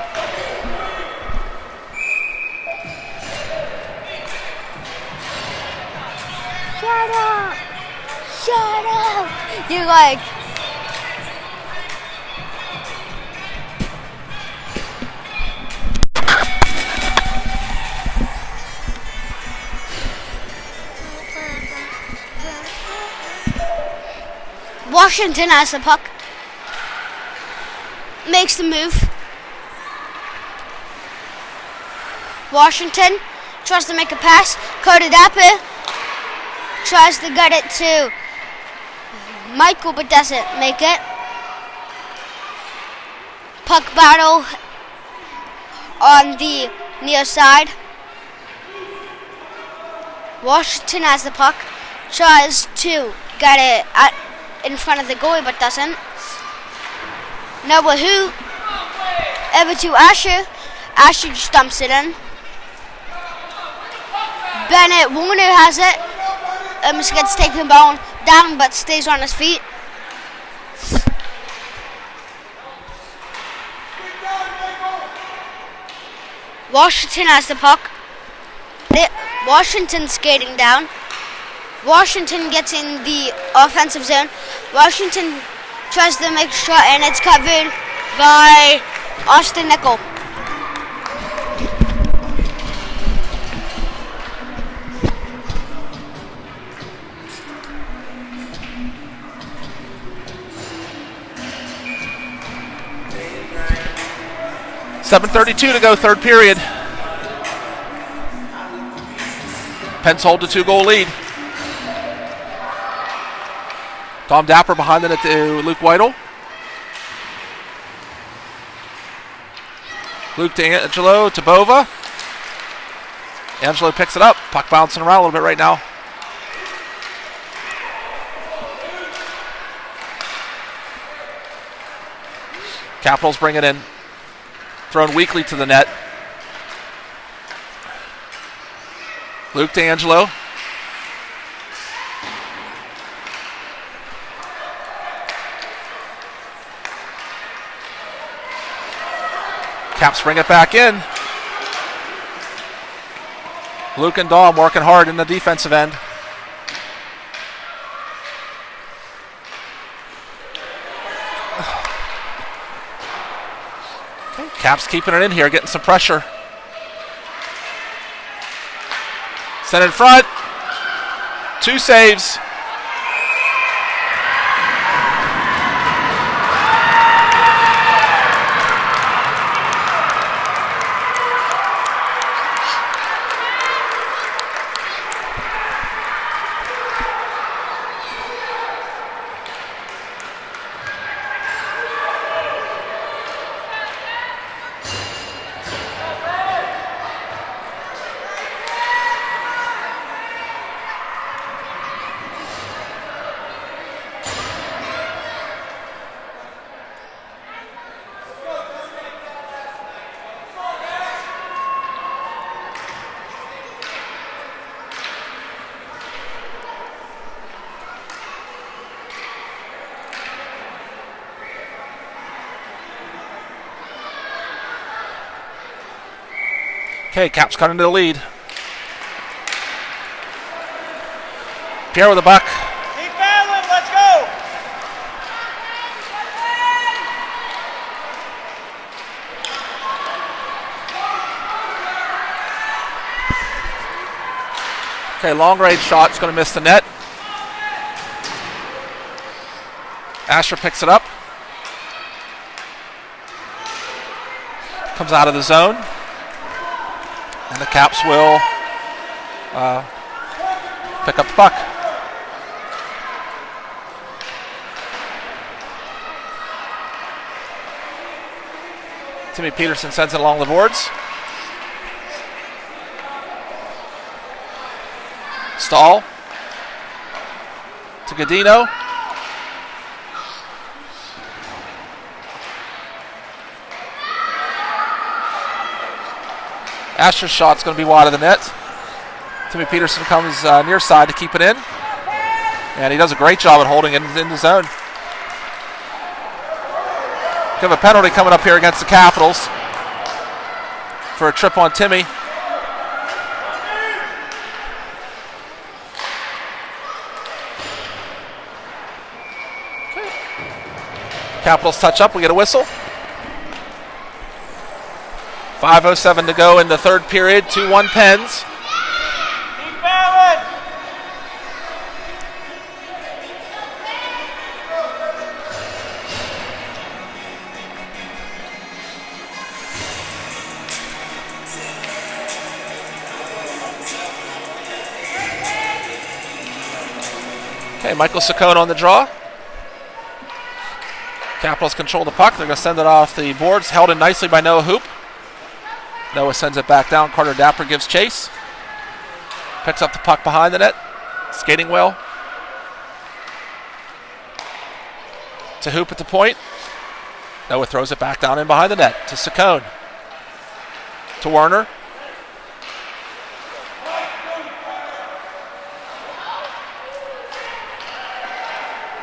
Shut up! Shut up! You're like... Washington has the puck. Makes the move. Washington tries to make a pass. Carter Dapper tries to get it to Michael, but doesn't make it. Puck battle on the near side. Washington has the puck. Tries to get it in front of the goalie, but doesn't. Noah Who over to Asher. Asher just dumps it in. Bennett Warner has it. Almost gets taken down, but stays on his feet. Washington has the puck. Washington skating down. Washington gets in the offensive zone. Washington tries to make a shot, and it's covered by Austin Nickel. .7:32 to go, third period. Pens hold a 2-goal lead. Tom Dapper behind the net to Luke Weidel. Luke to Angelo, to Bova. Angelo picks it up. Puck bouncing around a little bit right now. Capitals bring it in. Thrown weakly to the net. Luke to Angelo. Caps bring it back in. Luke and Dahm working hard in the defensive end. Caps keeping it in here, getting some pressure. Sent in front. 2 saves. Okay, Caps cut into the lead. Pierre with the buck. Keep battling, let's go! Okay, long range shot. It's going to miss the net. Asher picks it up. Comes out of the zone. And the Caps will pick up the puck. Timmy Peterson sends it along the boards. Stahl to Godino. Asher's shot's going to be wide of the net. Timmy Peterson comes near side to keep it in. And he does a great job at holding it in the zone. We have a penalty coming up here against the Capitals for a trip on Timmy. Capitals touch up, we get a whistle. 5:07 to go in the third period, 2-1 Pens. Keep battling! Okay, Michael Saccone on the draw. Capitals control the puck. They're going to send it off the boards. Held in nicely by Noah Hoop. Noah sends it back down. Carter Dapper gives chase. Picks up the puck behind the net. Skating well. To Hoop at the point. Noah throws it back down in behind the net. To Saccone. To Werner.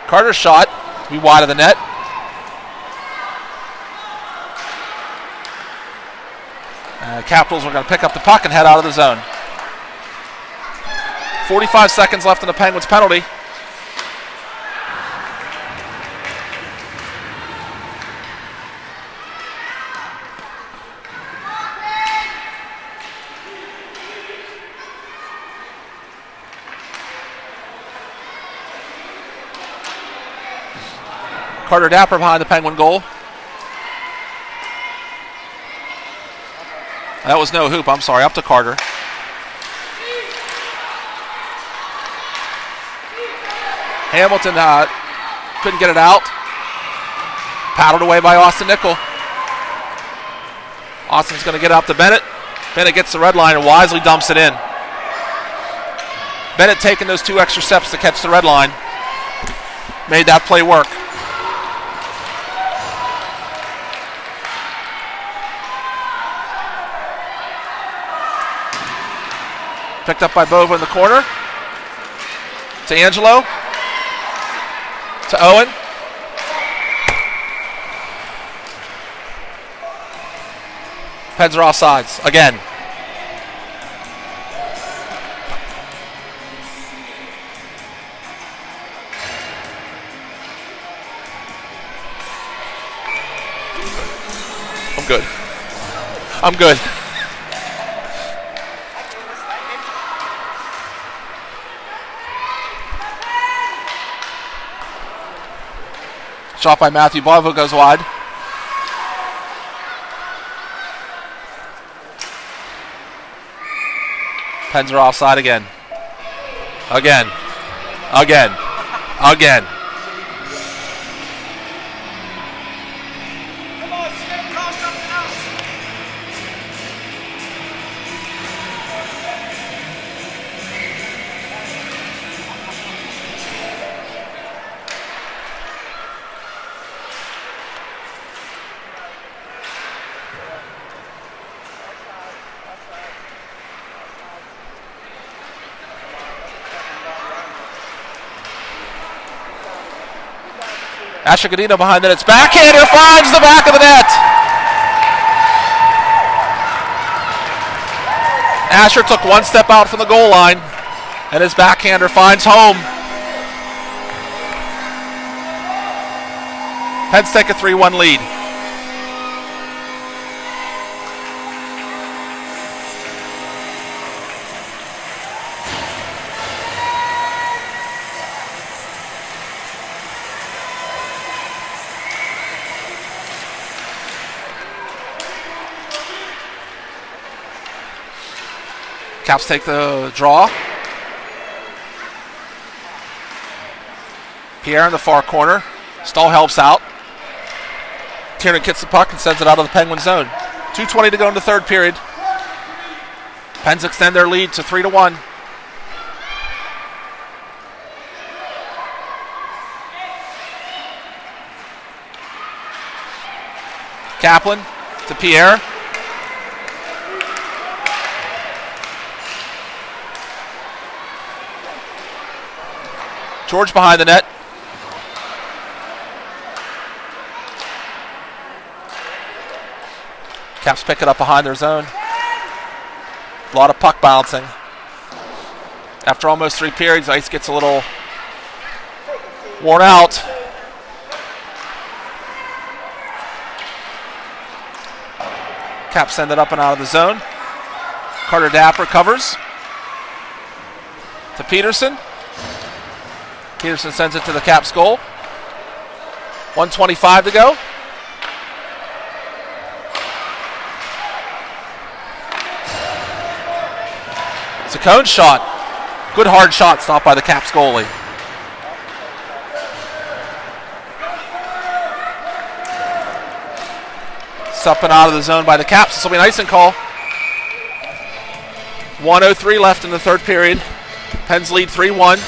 Carter's shot to be wide of the net. Capitals are going to pick up the puck and head out of the zone. 45 seconds left in the Penguins penalty. Carter Dapper behind the Penguin goal. That was no hoop, I'm sorry, up to Carter. Hamilton couldn't get it out. Paddled away by Austin Nickel. Austin's going to get it up to Bennett. Bennett gets the red line and wisely dumps it in. Bennett taking those 2 extra steps to catch the red line. Made that play work. Picked up by Bova in the corner. To Angelo. To Owen. Pens are offsides again. I'm good. I'm good. Shot by Matthew Bova goes wide. Pens are offside again. Again. Again. Again. Asher Godino behind the net. Backhander finds the back of the net. Asher took 1 step out from the goal line, and his backhander finds home. Pens take a 3-1 lead. Caps take the draw. Pierre in the far corner. Stahl helps out. Tiernan gets the puck and sends it out of the Penguin zone. 2:20 to go in the third period. Pens extend their lead to 3-1. Kaplan to Pierre. George behind the net. Caps pick it up behind their zone. A lot of puck bouncing. After almost 3 periods, ice gets a little worn out. Caps send it up and out of the zone. Carter Dapper covers. To Peterson. Peterson sends it to the Caps goal. 1:25 to go. It's a cone shot. Good hard shot stopped by the Caps goalie. It's up and out of the zone by the Caps. This will be an icing call. 1:03 left in the third period. Pens lead 3-1.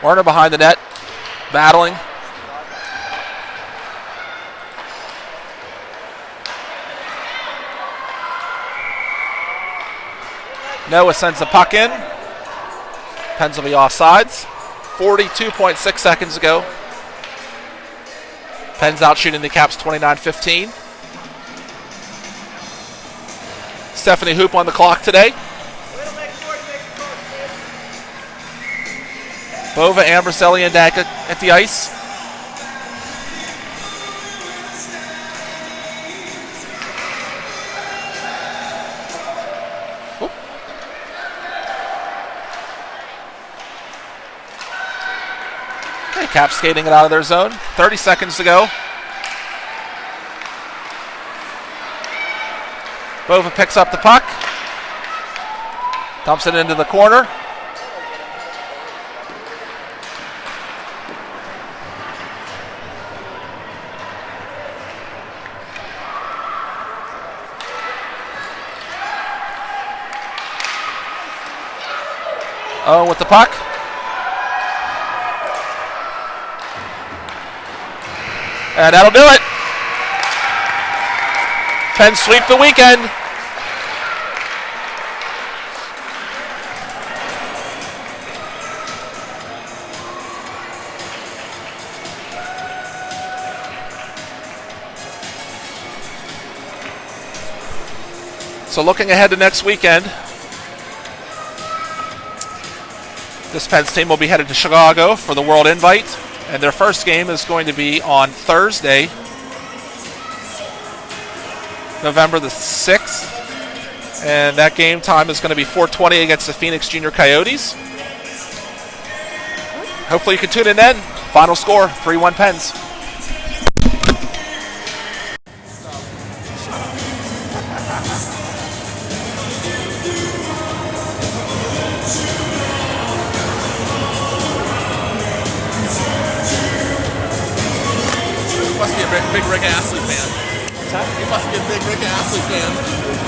Werner behind the net, battling. Noah sends the puck in. Pens will be offsides. 42.6 seconds ago. Pens out shooting the Caps 29-15. Stephanie Hoop on the clock today. Bova, Amberselli, and Danka at the ice. Oop. Okay, Caps skating it out of their zone. 30 seconds to go. Bova picks up the puck. Dumps it into the corner. Owen with the puck. And that'll do it. Pens sweep the weekend. So looking ahead to next weekend, this Pens team will be headed to Chicago for the World Invite, and their first game is going to be on Thursday, November the 6th, and that game time is going to be 4:20 against the Phoenix Junior Coyotes. Hopefully you can tune in then. Final score, 3-1 Pens. Must be a big Rick Astley fan. What's that? You must be a big Rick Astley fan.